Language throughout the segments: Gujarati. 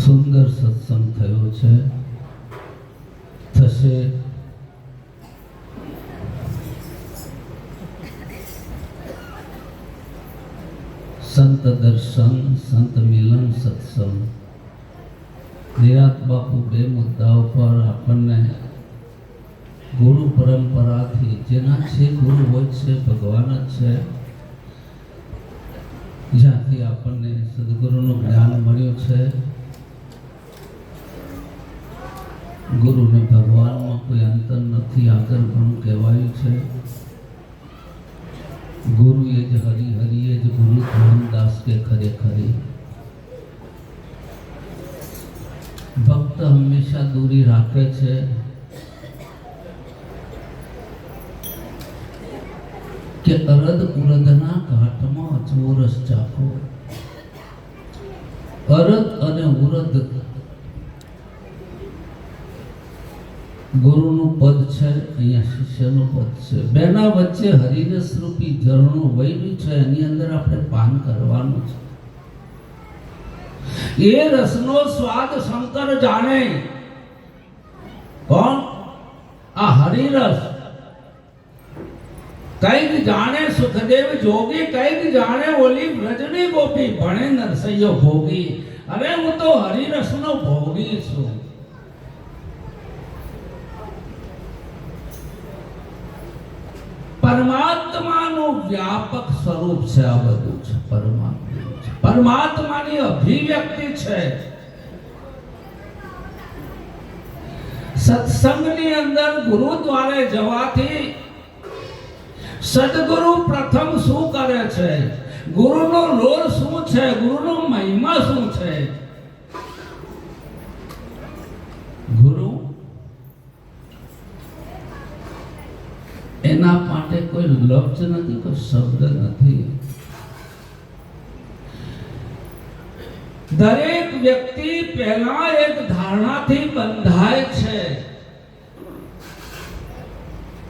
સુંદર સત્સંગ થયો છે, થશે. સંત દર્શન, સંત મિલન, સત્સંગ. નિરાત બાપુ બે મુદ્દાઓ પર આપણને ગુરુ પરંપરાથી, જેના છે ગુરુ હોય છે ભગવાન જ છે, જ્યાંથી આપણને સદગુરુનું જ્ઞાન મળ્યું છે. ગુરુ ને ભગવાનમાં કોઈ અંતર નથી, આગળ ઘણું કહેવાયું છે. ગુરુ એ જ હરિ, હરિ એ જ ગુરુ. મોહનદાસ કે ખરે ખરી ભક્ત હંમેશા દૂરી રાખે છે. કે અરદ ઉરદના ઘાટમાં અચોરસ ચાખો. અરદ અને ઉરદ ગુરુનું પદ છે, અહીંયા શિષ્યનું પદ છે. બેના વચ્ચે હરિરસ રૂપી ઝરણું વહેલું છે, એની અંદર આપણે પાન કરવાનું છે. એ રસનો સ્વાદ શંકર જાણે. કોણ? આ હરિરસ. કઈક જાણે સુખદેવ જોગી, કઈક જાણે ઓલી વ્રજની ગોપી, ભણે નરસૈયો ભોગી. અરે હું તો હરિરસનો ભોગી છું. પરમાત્માનું વ્યાપક સ્વરૂપ છે આ બધું છે. પરમાત્માની અભિવ્યક્તિ છે. સત્સંગની અંદર ગુરુ દ્વારે જવાથી સદગુરુ પ્રથમ શું કરે છે, ગુરુનો રોલ શું છે, ગુરુનો મહિમા શું છે. ગુરુ એના માટે કોઈ લફ્ઝ નથી, કોઈ શબ્દ નથી. દરેક વ્યક્તિ પહેલા એક ધારણાથી બંધાય છે.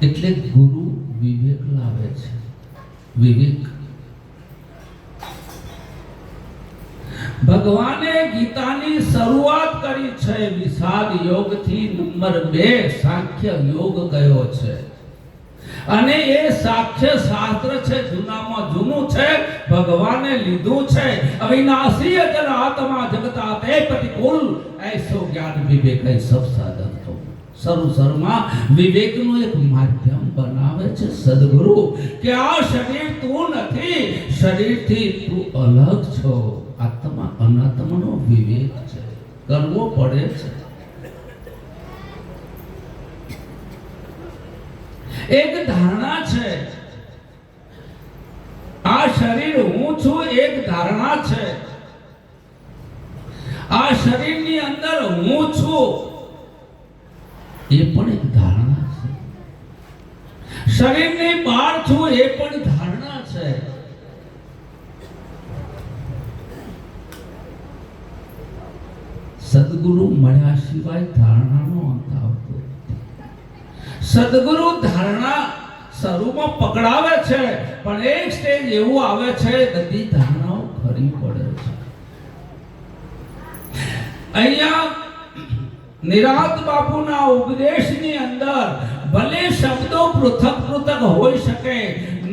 એટલે ગુરુ વિવેક લાવે છે. વિવેક. ભગવાને ગીતાની શરૂઆત કરી છે વિષાદ યોગથી. નંબર 2 સાંખ્ય યોગ ગયો છે. અને એ સાક્ષ્ય શાસ્ત્ર છે, જૂનામાં જૂનું છે, ભગવાને લીધું છે. અવિનાશી અચલ આત્મા જગતા તે પ્રતિકૂલ ऐसो ज्ञान विवेक है सब साधन तो. સરુસરમાં વિવેકનું એક માધ્યમ બનાવે છે સદગુરુ, કે આ શરીર તું નથી, શરીરથી તું અલગ છો. આત્મા અનાત્માનો વિવેક છે, કરવો પડે છે. એક ધારણા છે. આ શરીર હું છું, એક ધારણા છે. આ શરીરની અંદર હું છું, એ પણ એક ધારણા છે. શરીરની બહાર છું, એ પણ ધારણા છે. સદગુરુ મળ્યા સિવાય ધારણાનો અંત આવતો. સદગુરુ ધારણા શરૂમાં પકડાવે છે, પણ એક સ્ટેજ એવું આવે છે બધી ધારણાઓ ખરી પડે છે. અહીંયા નિરાત બાપુના ઉપદેશની અંદર ભલે શબ્દો પૃથક પૃથક હોઈ શકે,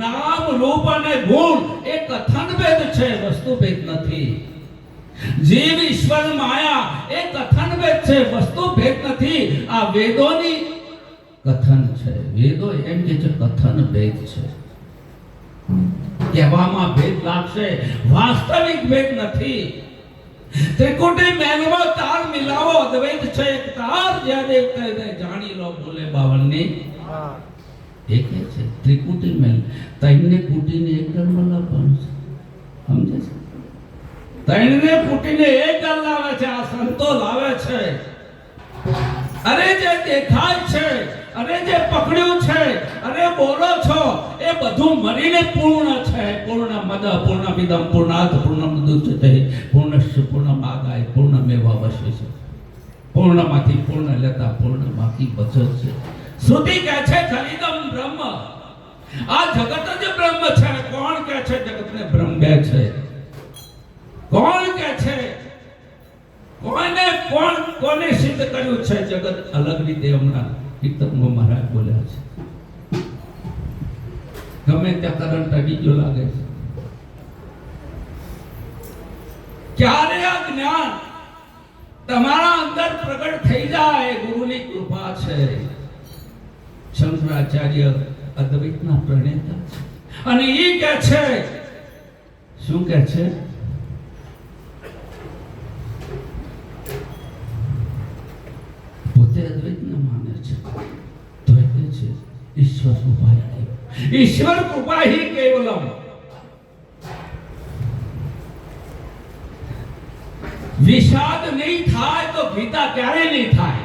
નામ રૂપ અને ગુણ એ કથન ભેદ છે, વસ્તુ ભેદ નથી. જીવ ઈશ્વર માયા એ કથન ભેદ છે, વસ્તુ ભેદ નથી. આ વેદોની કથન છે. વેદો એમ કે છે કથન ભેદ છે. કહેવામાં ભેદ લાગશે, વાસ્તવિક ભેદ નથી. ત્રિકુટી મેલમાં તાર મિલાવો, અદ્વૈત છે એક તાર, જ્યારે કહે જાણી લો બોલે બાવનની. એક છે ત્રિકુટી મેલ. તૈણને કુટીને એક ગણમાં લાવવાનું છે, સમજે છે? તૈણને કુટીને એક ગણ લાવે છે, આ સંતો લાવે છે. અરે જે દેખાય છે, અરે જે પકડ્યું છે, અરે બોલો છો, એ બધું મળીને પૂર્ણ છે. પૂર્ણ મદ પૂર્ણ વિદમ પૂર્ણાત પૂર્ણમ દુચ્યતે પૂર્ણસ્ય પૂર્ણમાદાય પૂર્ણમેવાવશિષ્યતે. પૂર્ણમાંથી પૂર્ણ લેતા પૂર્ણ બાકી બચે છે. શ્રુતિ કહે છે ખરીદમ બ્રહ્મ. આ જગત જ બ્રહ્મ છે. કોણ કહે છે જગતને બ્રહ્મ કહે છે? કોણ કહે છે? કોઈને કર્યું છે જગત અલગ રીતે હમણાં કીર્તનમાં મહારાજ બોલ્યા છે. ગમે ત્યાં કરંટ અડી ગયો લાગે છે. ક્યારે આ જ્ઞાન તમારા અંદર પ્રગટ થઈ જાય, ગુરુની કૃપા છે. શંકરાચાર્ય અદ્વૈતના પ્રણેતા છે અને એ કહે છે, શું કહે છે? પોતે અદ્વૈતને માને છે તો એ કહે છે ઈશ્વર કૃપા હી, ઈશ્વર કૃપા હી કેવલમ. વિષાદ નહીં થાય તો ગીતા ક્યારે નહીં થાય.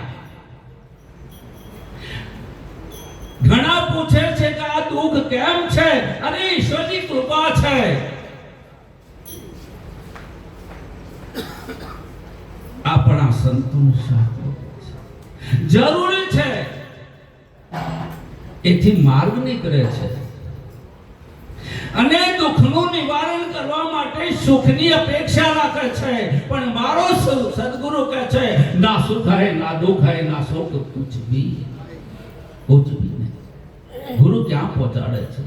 ઘણા પૂછે છે કે આ દુઃખ કેમ છે? અને ઈશ્વરની કૃપા છે. આપણા સંતોનું શાસ્ત્રો જરૂરી છે, એથી માર્ગ નીકળે છે. અને દુઃખનું નિવારણ કરવા માટે સુખની અપેક્ષા રાખે છે, પણ મારો સદગુરુ કહે છે ના સુખ હૈ ના દુઃખ હૈ ના શોક, કુછ ભી નહીં. ગુરુ ક્યાં પહોંચાડે છે?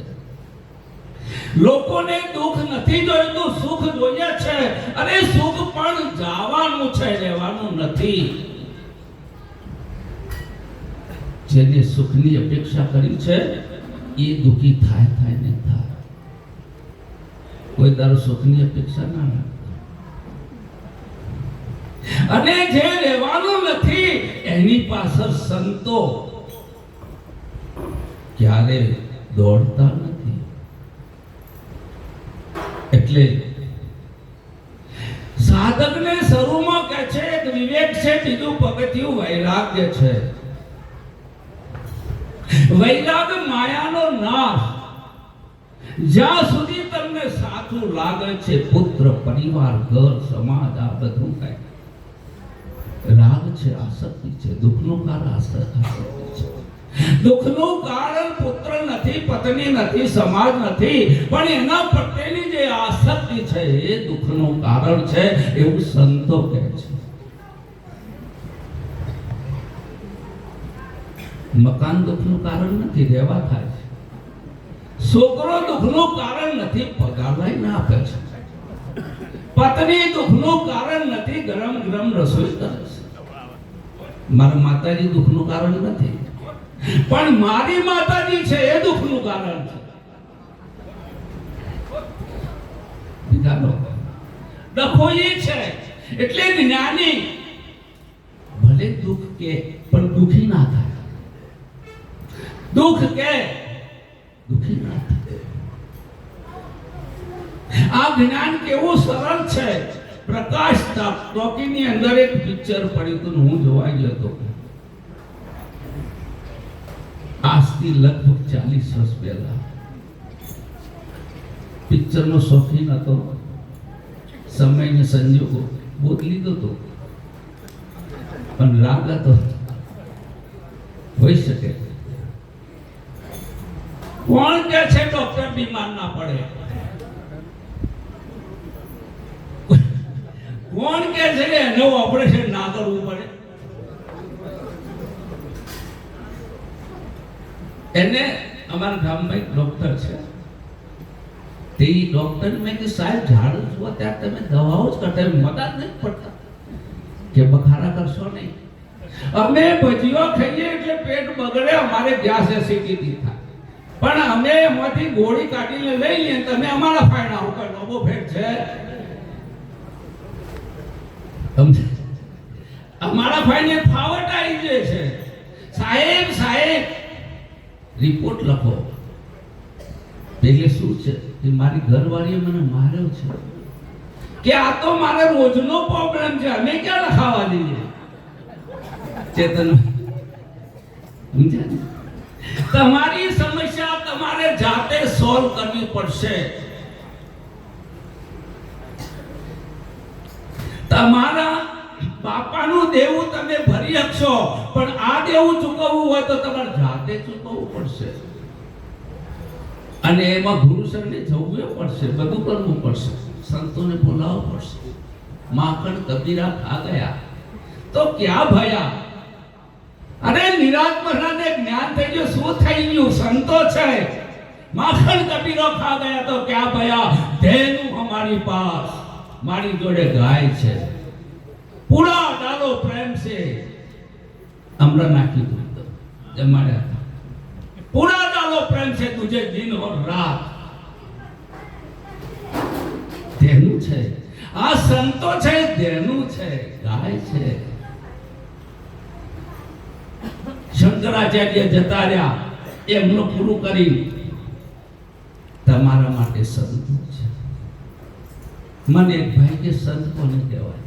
લોકોને દુઃખ નથી જોઈતું, સુખ જોઈએ છે. અને સુખ પણ જવાનું છે, રહેવાનું નથી. જેને સુખની અપેક્ષા કરી છે એ દુઃખી થાય ને થાય. કોઈ દારો સુખની અપેક્ષા ના રાખે. અને જે રહેવાનું નથી એની પાછળ સંતો ક્યારે દોડતા નથી. એટલે સાધકને શરૂમાં કહે છે એક વિવેક છે, બીજું પગથિયું વૈરાગ્ય છે. વૈરાગ માયાનો નાશ. જ્યાં સુધી તમને સાચું લાગે છે, પુત્ર પરિવાર ઘર સમાજ આ બધું કઈ રાગ છે, આસક્તિ છે. દુઃખનું કારણ આસક્તિ છે. દુઃખનું કારણ પુત્ર નથી, પત્ની નથી, સમાજ નથી, પણ એના પ્રત્યેની જે આસક્તિ છે એ દુઃખનું કારણ છે, એવું સંતો કહે છે. મકાન દુઃખનું કારણ નથી, રહેવા થાય છે. છોકરો દુઃખનું કારણ નથી, પગાર લઈને આપે છે. પત્ની દુઃખનું કારણ નથી, ગરમ ગરમ રસોઈ કરે છે. મારા માતાજી દુઃખનું કારણ નથી, પણ મારી માતાજી છે એ દુઃખનું કારણ છે. ડખો એ છે. એટલે જ્ઞાની ભલે દુઃખ કે પણ દુઃખી ના થાય. દુઃખ કે દુઃખી ના થાય. આ જ્ઞાન કેવું સરળ છે. પ્રકાશ ટોકીની અંદર એક પિક્ચર પડ્યું હતું, હું જોવા ગયો હતો. આજથી લગભગ 40 વર્ષ પહેલા. પિક્ચરનો શોખીન હતો, સમય ને સંજોગો બોધ લીધો હતો, પણ રાગ હતો. હોઈ શકે. કોણ કે છે ડોક્ટર બીમાર ના પડે? કોણ કે છે કે એનું ઓપરેશન ના કરવું પડે? એને અમારા ગામમાં એક ડોક્ટર છે. તે ડોક્ટર મેં કે સાહેબ ઝાડુ જુઓ ત્યારે તમે દવાઓ જ કરતા, મદદ નહીં પડતા કે બખારા કરશો નહીં. અમે ભજીયો ખાઈએ એટલે પેટ બગડે, અમારે ગેસ એસિડિટી થાય, પણ અમે એમાંથી ગોળી કાઢીને લઈ લઈએ, તમે અમારા ફાયદા ઉપર નવો ફેર છે. અમારા ફાઈને ફાવટ આવી જાય છે. સાહેબ સાહેબ રિપોર્ટ લખો. એટલે શું છે કે મારી ઘરવાળીએ મને માર્યો છે કે આ તો મારે રોજનો પ્રોબ્લેમ છે, અમે ક્યાં લખાવા દઈએ? ચેતન, તમારી સમસ્યા તમારે જાતે સોલ્વ કરવી પડશે. તમારા બાપાનું દેવું તમે ભરી શકશો, પણ આ દેવું ચૂકવવું હોય તો તમારે જાતે ચૂકવવું પડશે. અને એમાં ગુરુસરને જવું પડશે, બધું કરવું પડશે, સંતોને બોલાવવું પડશે. માખણ કબીરા ખા ગયા તો ક્યાં ભયા? અરે નિરાત મહારાજને જ્ઞાન થઈ ગયું, શું થઈ ગયું? સંતો છે માખણ કબીરો ખા ગયા તો ક્યાં ભયા, ધેનું હમારી પાસ, મારી જોડે ગાય છે, પૂરા ડાલો પ્રેમ છે, અમરા નાખી દો જમાડ્યા, પૂરા ડાલો પ્રેમ છે તુજે દિન ઓર રાત, ધેનું છે આ સંતો છે, ધેનું છે, ગાય છે. શંકરાચાર્ય જતા રહ્યા, એમનું પૂરું કરી, તમારા માટે સંત છે. મને એક ભાઈ કે સંત કોને કહેવાય?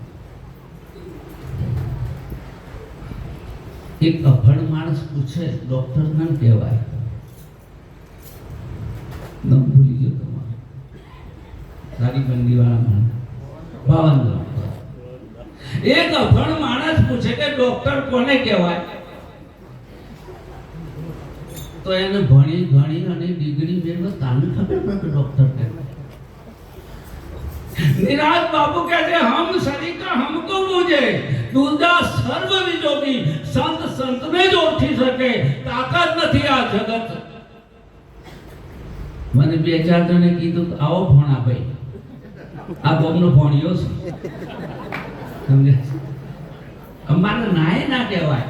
એક અભણ માણસ પૂછે ડોક્ટર ના કહેવાય, નામ ભૂલી ગયો તમારું, સારી બંદી વાળા માણસ ભાવન. એક અભણ માણસ પૂછે કે ડોક્ટર કોને કહેવાય? તો એને ભણી ગણી અને ડિગ્રી મેળવે તાને ખબર નથી ડોક્ટર કહેવાય. निराज बाबू कहते हम शरीर का हमको बूझे, दूजा सर्व विजोगी, संत संत ने जो उठी सके, ताकत નથી આ જગત. મને બે ચાર જણે કીધું આવો ભણા ભાઈ, આ બોમનો ભણ્યો છે, સમજે? અમારે નાય ના કહેવાય.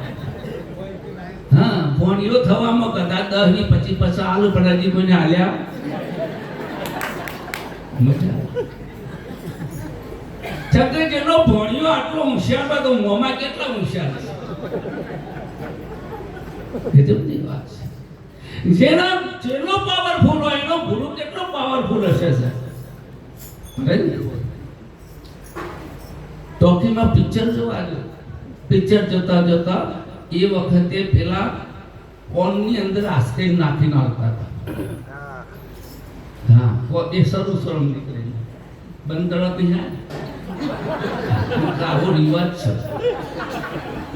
હા, ભણ્યો થવામાં કદાચ 10 ની 25 આલુ પડાજી કોઈને હાલ્યા મજા. છતાં જેનો ભણ્યો આટલો હોશિયાર તો મોમાં કેટલા હોશિયાર છે, એ વાત છે. જેના જેટલો પાવરફુલ હોય એનો ગુરુ કેટલો પાવરફુલ હશે સર. ટોકીમાં પિક્ચર જોવા ગયો, પિક્ચર જોતા જોતા એ વખતે પેલા કોનની અંદર આઈસ્ક્રીમ નાખીને આવતા હતા. હા, એ સરું સરમ નીકળી બંધ તરત નહીં. આવો રિવાજ છે.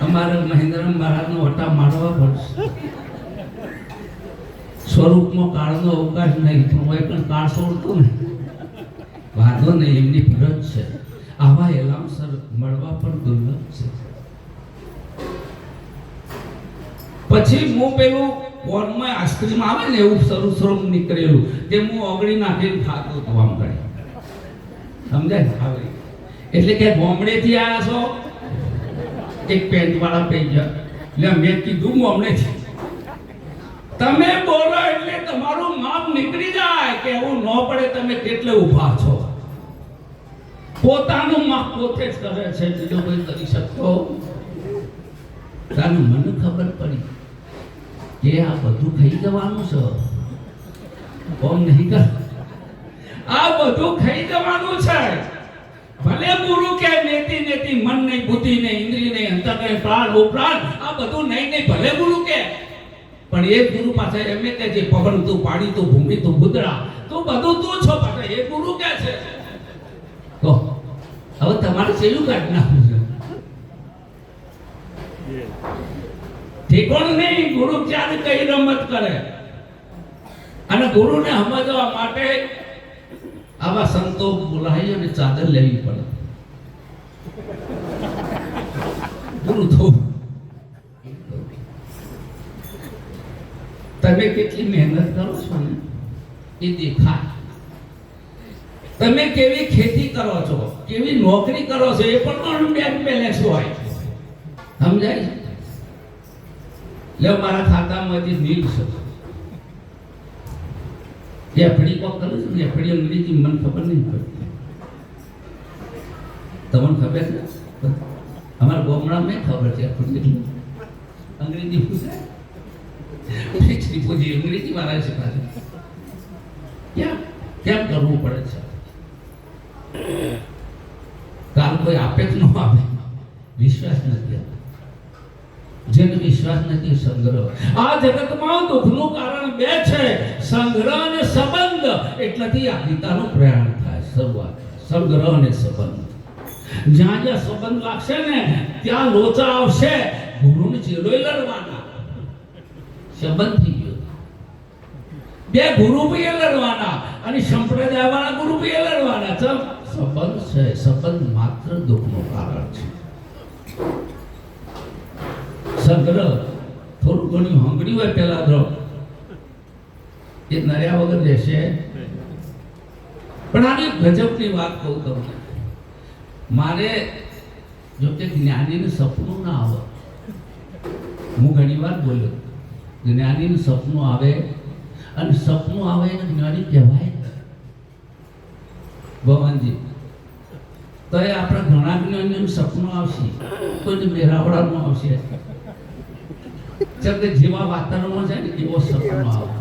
અમારે મહેન્દ્ર મહારાજનો વટા મારવા પડશે. સ્વરૂપમાં કાળનો અવકાશ નહીં, પણ હોય પણ કાળ છોડતો ને વાંધો નહીં, એમની ફરજ છે. આવા એલાઉન્સર મળવા પણ દુર્લભ છે. પછી હું પેલું કોનમાં આઈસ્ક્રીમ આવે ને એવું સરું સરું નીકળેલું, તે હું ઓગળી નાખીને ખાતો હતો આમ કરી, સમજાય? આવે એટલે કે બોમ્બેથી આવ્યા છો, એક પેન્ટ વાળા પૈસા, એટલે મેં કીધું બોમ્બેથી. તમે બોલો એટલે તમારું માપ નીકળી જાય કે એવું ન પડે તમે કેટલે ઊભા છો. પોતાનું માપ પોતે જ કરે છે, બીજો કોઈ કરી શકતો. કારણ મને ખબર પડી કે આ બધું ખાઈ જવાનું છે, કોમ નહીં કર, આ બધું ખાઈ જવાનું છે. ભલે ગુરુ કે નેતિ નેતિ મન નહીં, બુદ્ધિ નહીં, ઇન્દ્રિય નહીં, અંતઃકરણ, પ્રાણ ઉપરાણ આ બધું નહીં નહીં, ભલે ગુરુ કે, પણ એ ગુરુ પાસે એમ કે જે પવન તું, પાણી તું, ભૂમિ તું, ભૂદડા તું, બધું તું છો પાછા, એ ગુરુ કે છે. તો હવે તમારે છેલ્લું કાઢી નાખવું છે. ઠીકોણ નહીં, ગુરુ ક્યારે કઈ રમત કરે. અને ગુરુને સમજવા માટે આવા સંતો બોલાવી અને ચાદર લેવી પડે. ગુરુ થવું. તમે કેટલી મહેનત કરો છો ને એ દેખાય. તમે કેવી ખેતી કરો છો, કેવી નોકરી કરો છો, એ પણ બેંક બેલેન્સ હોય, સમજાય? લે મારા ખાતામાંથી નીલ છે, એફડી કોક કરું છું ને, એફડી અંગ્રેજી મને ખબર નહીં પડતી, તમને ખબર છે? અમારા ગામડામાં ખબર છે એફડી અંગ્રેજી પૂછાય, પૂછી અંગ્રેજી વાળા છે પાછું. કેમ કરવું પડે છે? કારણ કોઈ આપે જ ન આપે, વિશ્વાસ નથી. જેનો વિશ્વાસ નથી સંગ્રહ. આ જગતમાં દુઃખનું કારણ બે છે, સંગ્રહ અને સંબંધ. એટલેથી આ ગીતાનું પ્રયાણ થાય, શરૂઆત સંગ્રહ અને સંબંધ. જ્યાં જ્યાં સંબંધ લાગશે ને ત્યાં લોચા આવશે. ગુરુને ચેલોય લડવાના, સંબંધ થઈ ગયો. બે ગુરુ ભાઈ લડવાના અને સંપ્રદાય વાળા ગુરુ ભાઈ લડવાના. સંબંધ છે, સંબંધ માત્ર દુઃખનું કારણ છે. સંગ્રહ ઘણી હંગડી હોય પેલા દ્રો એ નર્યા વગર રહેશે. પણ આની ગજબની વાત કહું તમને, મારે જો કે જ્ઞાનીનું સપનું ના આવે, હું ઘણી વાર બોલ્યો જ્ઞાનીનું સપનું આવે, અને સપનું આવે એને જ્ઞાની કહેવાય. ભવનજી તો એ આપણા ઘણા જ્ઞાનીનું સપનું આવશે, કોઈ મેરાવડાનું આવશે, કે જેવા વાતાવરણમાં જાય ને એવો સપનું આવે.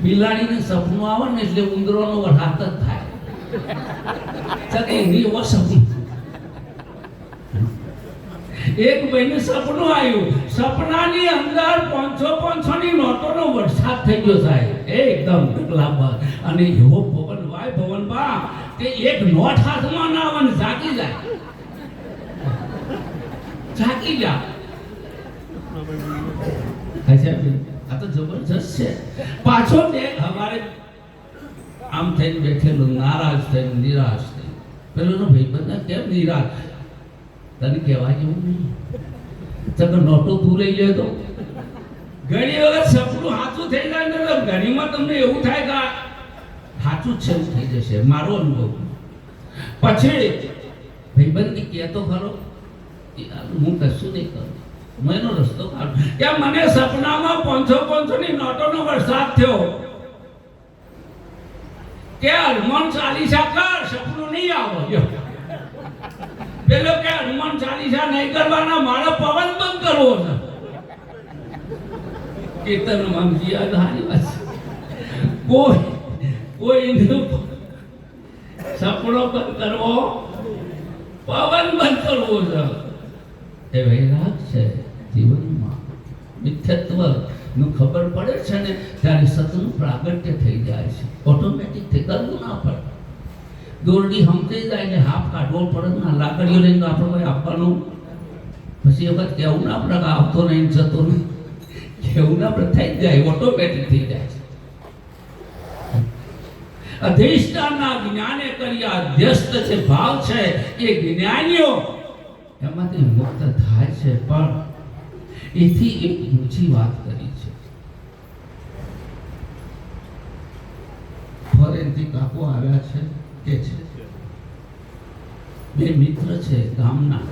બિલાડીને સપનું આવે ને એટલે ઉંદરોનો વરસાદ જ થાય. એવો સપનું. એક મહિને સપનું આવ્યું, સપનાની અંદર 500 ની નોટોનો વરસાદ થઈ ગયો સાહેબ, એકદમ લાંબા. અને એવો ભવન વાય ભવન બા કે એક નોટ હાથમાં ના આવે ને જાગી જાય, જાગી જાય. આ તો જબરજસ્ત છે. પાછો બે અમારે આમ થઈને બેઠેલો, નારાજ થઈને નિરાશ થઈ. પેલો ભાઈ બધા કેમ નિરાશ? તને કહેવાય જેવું નહીં. તમે નોટો તું લઈ લે તો ઘણી વખત સપનું સાચું થઈ જાય ને, ઘણીમાં તમને એવું થાય કે સાચું જ છે એવું થઈ જશે, મારો અનુભવ. પછી ભાઈબંધ કહેતો ખરો હું કશું નહીં કરું, હું એનો રસ્તો કાઢું કે મને સપનામાં 500 ની નોટોનો વરસાદ થયો, કે હનુમાન ચાલીસા કર, સપનું નહીં આવે. પેલો કે હનુમાન ચાલીસા નહીં કરવાના, મારો પવન બંધ કરવો છે. કીર્તન માંગજી આધારી વાત, કોઈ સપનો બંધ કરવો, પવન બંધ કરવો છે. એ વૈરાગ છે જીવનમાં. મિથ્યત્વ નું ખબર પડે છે ને ત્યારે સતનું પ્રાગટ્ય થઈ જાય છે, ઓટોમેટિક થઈ, કરવું ના પડે. દોરડી સમજાઈ જાય ને હાફ કાઢવો પડે ના, લાકડીઓ લઈને આપણે કોઈ આપવાનું, પછી વખત કેવું ના આપણે આવતો નહીં જતો નહીં, કેવું ના આપણે થઈ જાય, ઓટોમેટિક થઈ જાય છે. અધિષ્ઠાનના જ્ઞાને કર્યા અધ્યસ્ત છે ભાવ છે એ જ્ઞાનીઓ એમાંથી મુક્ત થાય છે. પણ એથી એક ઊંચી વાત કરી છે. ફોરેનથી કાકો આવ્યા છે, કે છે બે મિત્ર છે ગામના,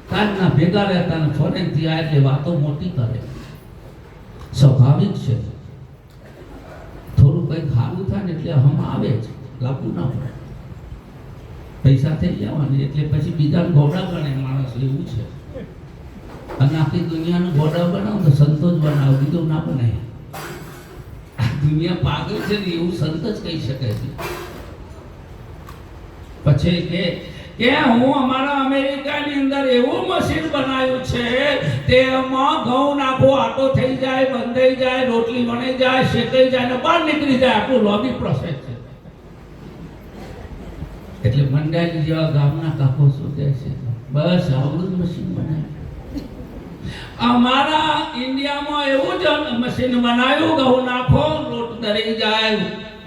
કાજના ભેગા રહેતા ને ફોરેનથી આ એટલે વાતો મોટી કરે, સ્વાભાવિક છે. થોડું કંઈક સારું થાય ને એટલે હમ આવે જ, લાગુ ના પડે. પૈસા થઈ જવાની એટલે પછી બીજા ઘોડા ગણે માણસ, એવું છે. અને આખી દુનિયાનું ઘોડા બનાવો તો સંતો જ બનાવો, બીજું ના બનાય. દુનિયા પાગલ છે ને એવું સંત જ કહી શકે છે. પછી કે હું અમારા અમેરિકાની અંદર એવું મશીન બનાવ્યું છે, તેમાં ઘઉં નાખો, આટો થઈ જાય, બંધાઈ જાય, રોટલી વણાઈ જાય, શેકાઈ જાય ને બહાર નીકળી જાય. આટલું લોબી પ્રોસેસ છે. એટલે મંડાઈ જેવા ગામના કાકો શું કહે છે, બસ આવડું જ મશીન બનાવ્યું. અમારા ઇન્ડિયામાં એવું જ મશીન બનાવ્યું, ઘઉં નાખો, લોટ દરી જાય,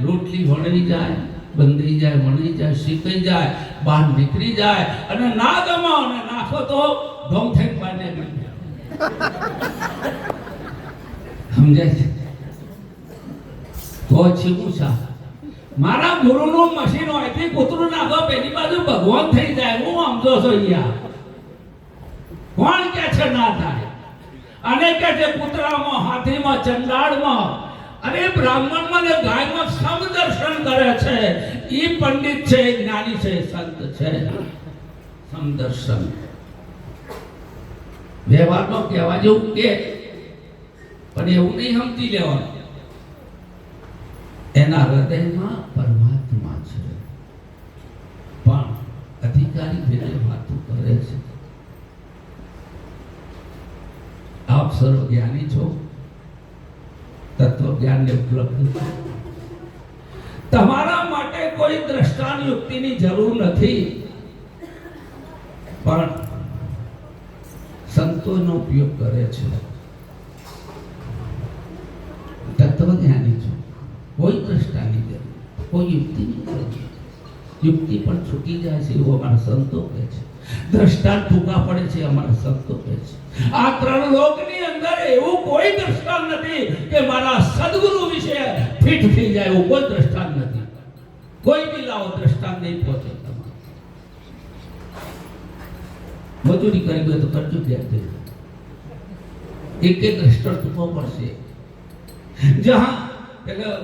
રોટલી વણાઈ જાય, બંધાઈ જાય, વણાઈ જાય, શેકાઈ જાય, બહાર નીકળી જાય. અને ના ગમાવો ને નાખો તો ઢોંગ થઈ બહાર નીકળી જાય. સમજાય છે? તો છીવું છે મારા ગુરુનું મશીન હોય તે કૂતરું નાખો, પેલી બાજુ ભગવાન થઈ જાય. હું સમજો છો અહીંયા કોણ કે છે ના થાય? અને કે છે કૂતરામાં, હાથીમાં, ચંડાળમાં, અરે બ્રાહ્મણમાં ને ગાયમાં સમદર્શન કરે છે. ઈ પંડિત છે, જ્ઞાની છે, સંત છે. સમદર્શન વ્યવહારમાં કહેવા જેવું કે, પણ એવું નહીં સમજી લેવાનું. એના હૃદયમાં પરમાત્મા છે, પણ અધિકારી ભેગે વાતો કરે છે. આપ સર્વ જ્ઞાની છો, તત્વ જ્ઞાનને ઉપલબ્ધ છો. તમારા માટે કોઈ દ્રષ્ટાંત યુક્તિની જરૂર નથી, પણ સંતોનો ઉપયોગ કરે છે. તત્વ જ્ઞાની છો, કોઈ દ્રષ્ટાની જરૂર, કોઈ યુક્તિની જરૂર. યુક્તિ પણ છૂટી જાય છે એવું અમારા સંતો કહે છે, દ્રષ્ટાંત ટૂંકા પડે છે અમારા સંતો કહે છે. આ ત્રણ લોકની અંદર એવું કોઈ દ્રષ્ટાંત નથી કે મારા સદગુરુ વિશે ફિટ થઈ જાય એવું કોઈ દ્રષ્ટાંત નથી. કોઈ બી લાવો દ્રષ્ટાંત નહીં પહોંચે. મજૂરી કરી દો તો કરજો ક્યાં એક એક દ્રષ્ટાંત ટૂંકો પડશે. जहां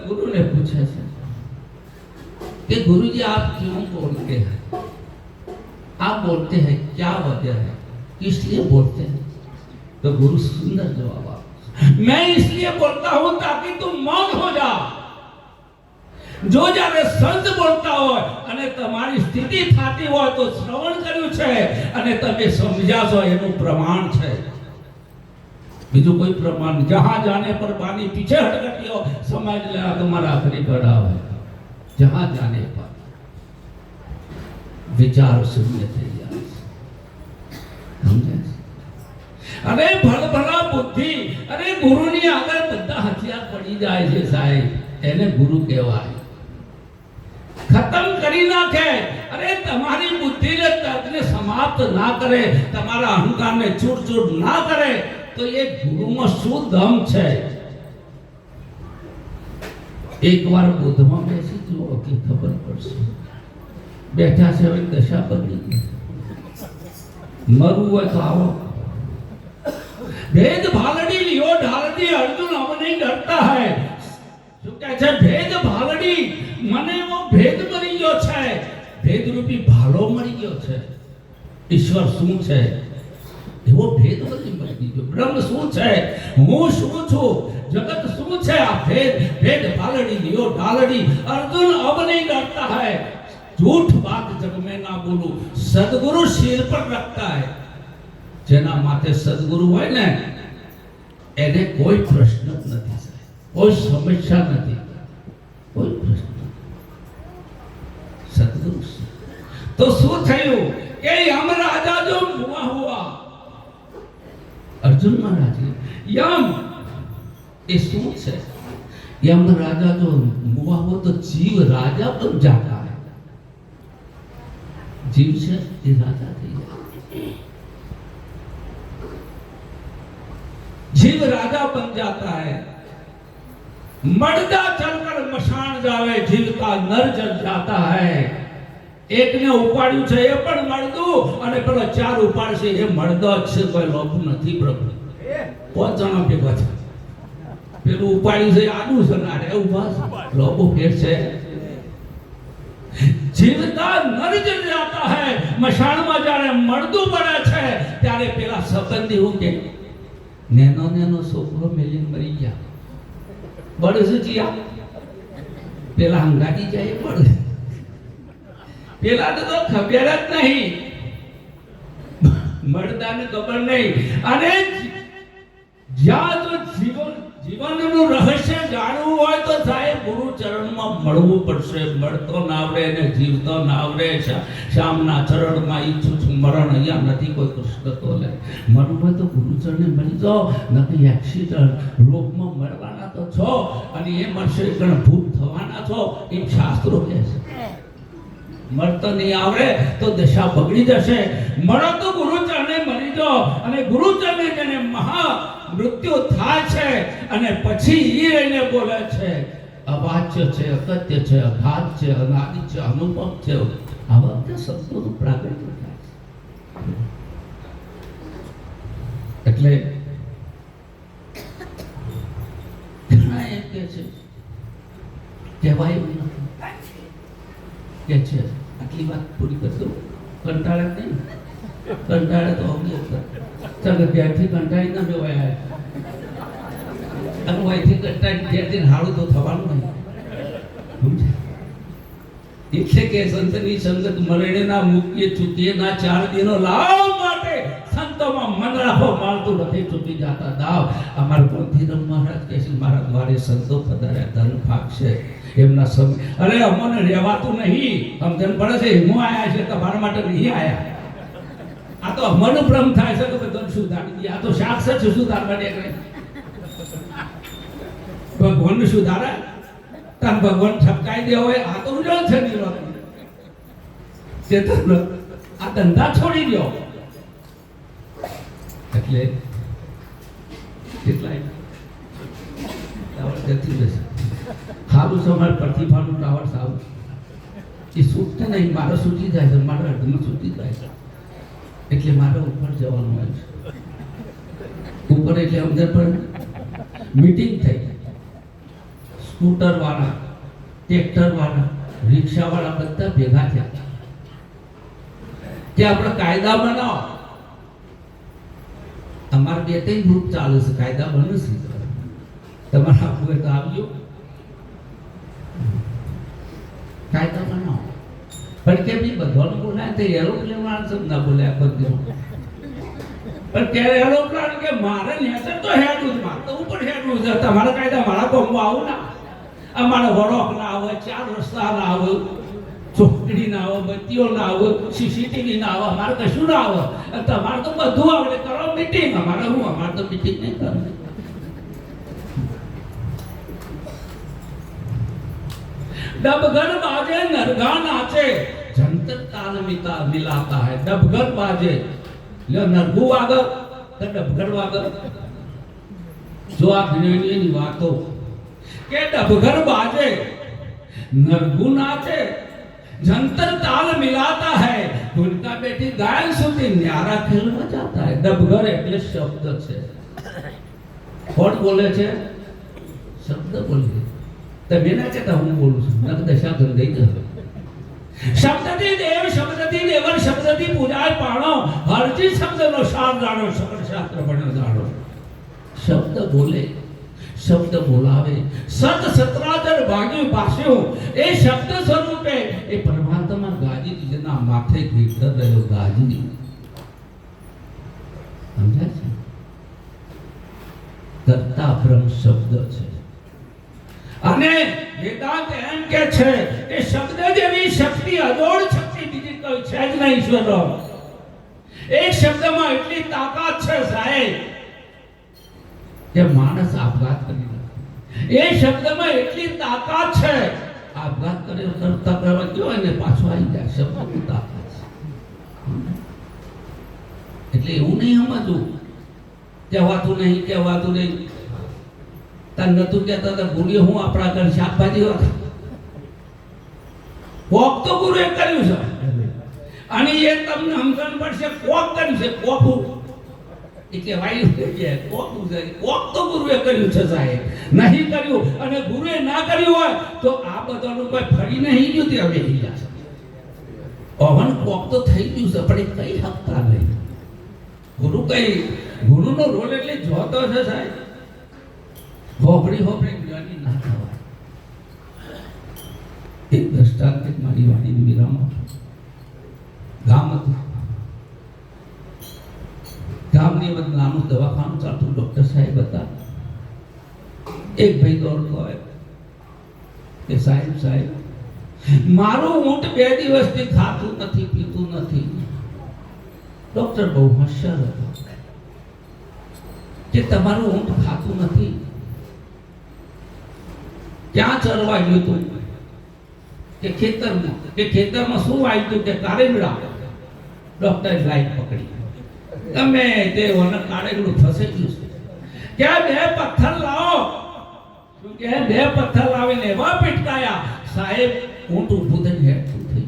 गुरु ने पूछा है कि गुरुजी आप क्यों बोलते हैं, आप बोलते हैं क्या वजह है, किस लिए बोलते हैं? तो गुरु सुंदर जवाब आप, मैं इसलिए बोलता हूं ताकि तुम मौन हो जाओ. जो जाने संत बोलता हो અને તમારી સ્થિતિ થાતી હોય તો શ્રવણ કર્યું છે અને તમે સમજ્યા છો એનું પ્રમાણ છે. બીજું કોઈ પ્રમાણ જહાं जाने पर बानी पीछे हटकटी हो समझ लेना तुम्हारा आखिरी पड़ाव है. जहां जाने पर विचार शून्य થઈ જાય. સમજે? અરે ભલભલા બુદ્ધિ, અરે ગુરુની આગળ બધા હથિયાર પડી જાય છે સાહેબ, એને ગુરુ કહેવાય. ખતમ કરી નાખે. અરે તમારી બુદ્ધિને તર્કને સમાપ્ત ના કરે, તમારા અહંકારને ચૂર ના કરે તો એ ગુરુમાં શું દમ છે. એકવાર બોધમાં બેસી જુઓ કે ખબર પડશે. બેઠા છે હવે દશા બદલી ગઈ. મરવું હોય તો આવો. भेद भालड़ी लियो ढालड़ी, अर्जुन अब नहीं डरता है. શું કહે છે? ભેદ ભાલડી, મને એવો ભેદ મળી ગયો છે, ભેદ રૂપી ભાલો મળી ગયો છે. ઈશ્વર શું છે એવો ભેદ મળી ગયો. બ્રહ્મ શું છે, હું શું છું, જગત શું છે, આ ભેદ ભાલડી लियो ढालड़ी, अर्जुन अब नहीं डरता है. झूठ बात जग में ना बोलूं, सदगुरु सिर पर रखता है. જેના માથે સદગુરુ હોય ને એને કોઈ પ્રશ્ન જ નથી, કોઈ સમસ્યા નથી, કોઈ પ્રશ્ન. સદગુરુ તો શું થયું કે યમ રાજા જો મુઆ હુઆ, अर्जुन महाराज यम ये શું છે? यम राजा जो मुआ हो तो जीव राजा बन जाता है. जीव से ये राजा થઈ જાય. जीव राजा बन जाता है. मर्दा चलकर मशान जावे, जीवता नर जल जाता है. एक ने उपाड्યું છે એ પણ મર્દું અને પેલો ચાર ઉપાડશે એ મર્દો જ છે, કોઈ લોભ નથી પ્રભુ. પાંચ જણા ભેગા છે, પેલું ઉપાડ્યું છે આડું છે ના રે ઉભા લોભો ફેર છે. જીવતા નર જલ જાતા है. મશાનમાં જ્યારે મર્દું બને છે ત્યારે પેલા સંબંધી હું કે નેનો નેનો છોકરો મેલીને મરી ગયા, બળસ જીયા પેલા હંગાતી જાય બળ, પેલા તો ખબર જ નહીં, મર્દાને ખબર નહીં. અને જ્યાં જો જીવનનું રહસ્ય જાણવું હોય તો સાહેબ ગુરુ ચરણમાં મળવું પડશે. મળતો ના આવડે ને જીવતો ના આવડે. શ્યામના ચરણમાં ઈચ્છું છું મરણ, અહીંયા નથી કોઈ કૃષ્ણ તો લે. મરવું હોય તો ગુરુ ચરણે મળી જાઓ, નથી એક્સિડન્ટ રોગમાં મરવાના તો છો અને એ મરશે કારણ ભૂત થવાના છો એમ શાસ્ત્રો કહે છે. મરતો નહીં આવડે તો દશા બગડી જશે. મળો તો ગુરુ ચરણે મળી જાઓ અને ગુરુ ચરણે જેને મહા મૃત્યુ થાય છે અને પછી ઈ રહીને બોલે છે અવાચ્ય છે, અકત્ય છે, અઘાત છે, અનાદિ છે, અનુપમ છે. આવા બધા શબ્દોનું પ્રાગટ્ય થાય છે. એટલે ઘણા એમ કે છે કહેવાય એવું નથી કે છે. આટલી વાત પૂરી કરતો કંટાળે નહીં, કંટાળે તો ચાલો ત્યારથી કંટાળી ના બેવાય અને વયથી કંટાળી ત્યારથી હાડું તો થવાનું નહીં. એટલે કે સંતની સંગત મરણે ના મૂકીએ ચૂકીએ ના, 4 દિનો લાવ માટે સંતોમાં મન રાખો, માલતું નથી ચૂકી જાતા દાવ. અમારા ગોંધીરામ મહારાજ કહે છે મારા દ્વારે સંતો પધાર્યા ધન ભાગશે એમના સમય. અરે અમને રહેવાતું નહીં, સમજણ પડે છે. હું આયા છે તમારા માટે નહીં આયા. આ તો મન ભ્રમ થાય છે કે બધું સુધારી દે. આ તો શાક છે સુધારવા દે કરે. ભગવાન સુધારે તાર ભગવાન ઠપકાઈ દે હોય આ તો ઉજળ છે નિરોધ. કે આ ધંધા છોડી દો એટલે કેટલાય ટાવર જતી રહેશે. સારું છે મારે પ્રતિભાનું ટાવર સારું એ છૂટતે નહીં, મારે છૂટી જાય છે, મારે અડધમાં છૂટી જાય છે એટલે મારે ઉપર જવાનું હોય છે. ઉપર એટલે અંદર પણ મીટિંગ થઈ, સ્કૂટર વાળા, ટ્રેક્ટર વાળા, રિક્ષા વાળા બધા ભેગા થયા કે આપણે કાયદા બનાવો. અમારે બે ત્રણ ગ્રુપ ચાલે છે, કાયદા બને છે, તમારે આપવું હોય તો આવજો, કાયદા બનાવો. પણ કેમ એ બધાને બોલાય તો એરોપ્લેન વાળા ના બોલ્યા બધું. પણ ત્યારે એરોપ્લેન કે મારે નેચર તો હેડું જ, મારે તો ઉપર હેડું છે, તમારા કાયદા મારા કોમમાં આવું ના, અમારે વડોક ના આવે, ચાર રસ્તા ના આવે, ચોકડી ના આવે, બત્તીઓ ના આવે, સીસીટીવી ના આવે, અમારે કશું ના આવે. તમારે તો બધું આવે, કરો મીટિંગ. અમારે હું, અમારે તો મીટિંગ નહીં કરવાની. डबगर बाजे नरगा नाचे, जंतर ताल मिलाता है. डबगर बाजे લે નરગુ વાગે તો ડબગર વાગે. જો આ જ્ઞાનીની વાતો કે ડબગર બાજે नरगु नाचे, जंतर ताल मिलाता है, उनका बेटी गायन सुनती न्यारा खेल मचाता है. डबगर એટલે શબ્દ છે. કોણ બોલે છે? શબ્દ બોલે. તમે ના કહેતા હું બોલું છું, નક દશા ગંધાઈ જશે. શબ્દથી દેવ, શબ્દથી દેવર, શબ્દથી પૂજાય પાણો, હરજી શબ્દનો સાર જાણો, સકળ શાસ્ત્ર પણ જાણો. શબ્દ બોલે, શબ્દ બોલાવે. સત સત્રાચર ભાગ્યું પાસ્યું, એ શબ્દ સ્વરૂપે એ પરમાત્મા ગાજી જેના માથે ગીત રહ્યો ગાજી. સમજાય છે? કરતા બ્રહ્મ શબ્દ છે. અને વેદાંત એમ કે છે કે શબ્દ જેવી શક્તિ, અજોડ શક્તિ બીજી કોઈ છે જ નહીં ઈશ્વરનો. એક શબ્દમાં એટલી તાકાત છે સાહેબ કે માણસ આપઘાત કરી નાખે. એ શબ્દમાં એટલી તાકાત છે, આપઘાત કરે કરતા કરવા ગયો ને પાછો આવી જાય. શબ્દની તાકાત છે. એટલે એવું નહીં સમજવું કહેવાતું નહીં. તન નતું કહેતા હતા ગુરુએ હું આપણા ઘર શાકભાજી વાળા કોક તો ગુરુએ કર્યું છે, અને એ તમને સમજણ પડશે કોક કર્યું છે. કોકું એટલે વાયુ કે કોકું છે, કોક તો ગુરુએ કર્યું છે સાહેબ. નહીં કર્યું અને ગુરુએ ના કર્યું હોય તો આ બધાનું કોઈ ફરી નહીં ગયું તે હવે હિલા છે. ઓવન કોક તો થઈ ગયું છે, પણ એ કઈ હકતા નહીં. ગુરુનો રોલ એટલે જોતો છે સાહેબ. હોબળી જ્ઞાની ના થવાય. એક દ્રષ્ટાંત મારી વાણીની વિરામ. ગામ હતું, ગામની અંદર નાનું દવાખાનું ચાલતું. ડોક્ટર સાહેબ હતા. એક ભાઈ દોડતો હોય કે સાહેબ મારું ઊંટ 2 દિવસથી ખાતું નથી, પીતું નથી. ડોક્ટર બહુ હોશિયાર હતો કે તમારું ઊંટ ખાતું નથી, ક્યાં ચરવા ગયું તું? કે ખેતરમાં. કે ખેતરમાં શું વાવ્યું? કે કારેગડા. ડોક્ટર લાઈટ પકડી, તમે તે વન કારેગડું ફસાઈ ગયું છે. કે 2 પથ્થર લાવો. શું કે 2 પથ્થર લાવીને એવા પીટકાયા સાહેબ ઊંટ ઊભું થઈને હેઠું થઈ.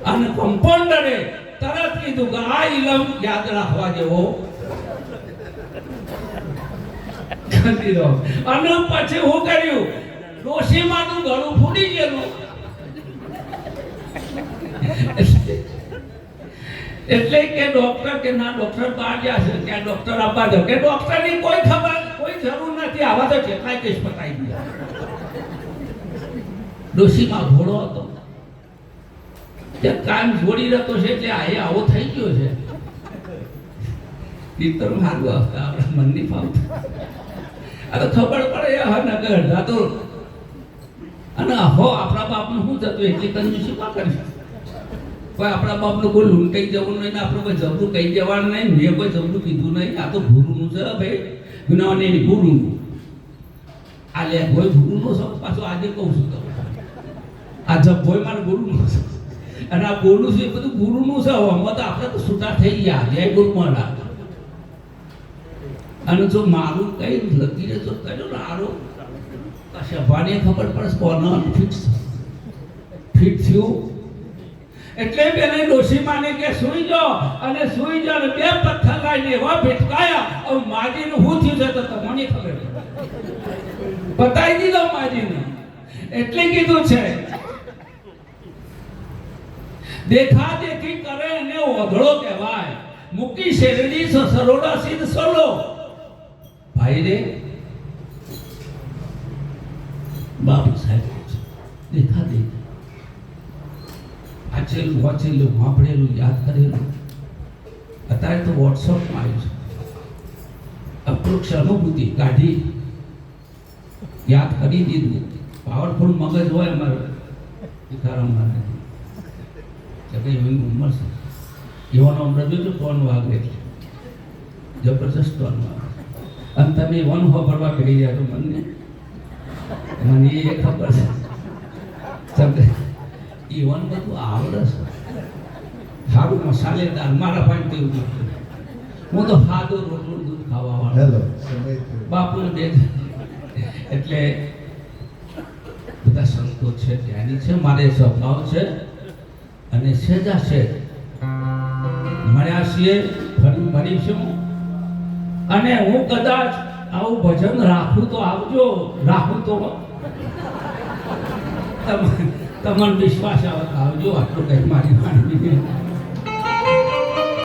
અને કમ્પાઉન્ડરે તરત કીધું કે આ ઇલમ યાદ રાખવા જેવો. અને પછી હું કર્યું, ડોશીમાનું ગળું ફૂટી ગયેલું. એટલે કે ડોક્ટર કે ના, ડોક્ટર બહાર ગયા છે, ત્યાં ડોક્ટર આપવા દો. કે ડોક્ટરની કોઈ ખબર, કોઈ જરૂર નથી, આવા તો કેટલાય કેસ પતાવી દીધા. ડોશીમાં ઘોડો હતો, તે કામ જોડી રહેતો છે, એટલે આ આવો થઈ ગયો છે. પિત્તર મારું આપણા મનની ફાવતું. આ ખબર પડે નગર જાતો. અને હો આપણા બાપનું શું થતું? એટલી કંજૂસી માં કરી. કોઈ આપણા બાપનું કોઈ લૂંટાઈ જવું નહીં, આપણે કોઈ જબરું કહી જવાનું નહીં. મેં કોઈ જબરું કીધું નહીં. આ તો ગુરુનું છે ભાઈ, જ્ઞાની ગુરુનું. આ લે ભોય ગુરુનો છે. પાછું આજે કહું છું, આ જબ ભોય મારા ગુરુનો છે. અને આ બોલું છે એ બધું ગુરુનું છે. આમાં તો આપણે તો છૂટા થઈ ગયા. જય ગુરુ મહારાજ. અને જો મારું કઈ લકીરે જો કર્યો ને આરો સભાને ખબર પડે કોણ ફિટ થયું. એટલે પેલા ડોશી માને કે સુઈ જાઓ અને સુઈ જાઓ અને બે પથ્થર લાવીને એવા ભેટકાયા. હવે માજીનું શું થયું છે તો તમને ખબર બતાવી દીધો માજીને. એટલે કીધું છે દેખા દેખી કરે એને ઓધળો કહેવાય. મૂકી શેરડી સરોડા સીધ સલો ભાઈ રે બાપુ સાહેબ દેખા દેખી વાંચેલું વાંચેલું વાપરેલું યાદ કરેલું. અત્યારે તો વોટ્સઅપમાં આવ્યું છે. અપરોક્ષ અનુભૂતિ કાઢી યાદ કરી દીધું. પાવરફુલ મગજ હોય અમારે ભિખારામાં ઉંમર છે એવાનો અમૃત જોજો ટોન વાગે જબરજસ્ત ટોન વાગે. અને તમે વન ભરવા કરી રહ્યા છો મને એ ખબર છે. ઈવન બધું આવડે છે. સારું મસાલેદાર મારા પાસે તેવું નથી. હું તો સાદો રોટલું દૂધ ખાવા વાળો બાપુ બે. એટલે બધા સંતો છે ત્યાંની છે મારે સ્વભાવ છે અને સેજા છે મળ્યા છીએ ફરી મળીશું. અને હું કદાચ આવું ભજન રાખું તો આવજો. રાખું તો તમને વિશ્વાસ આવે આવજો. આટલું કઈ મારી વાણી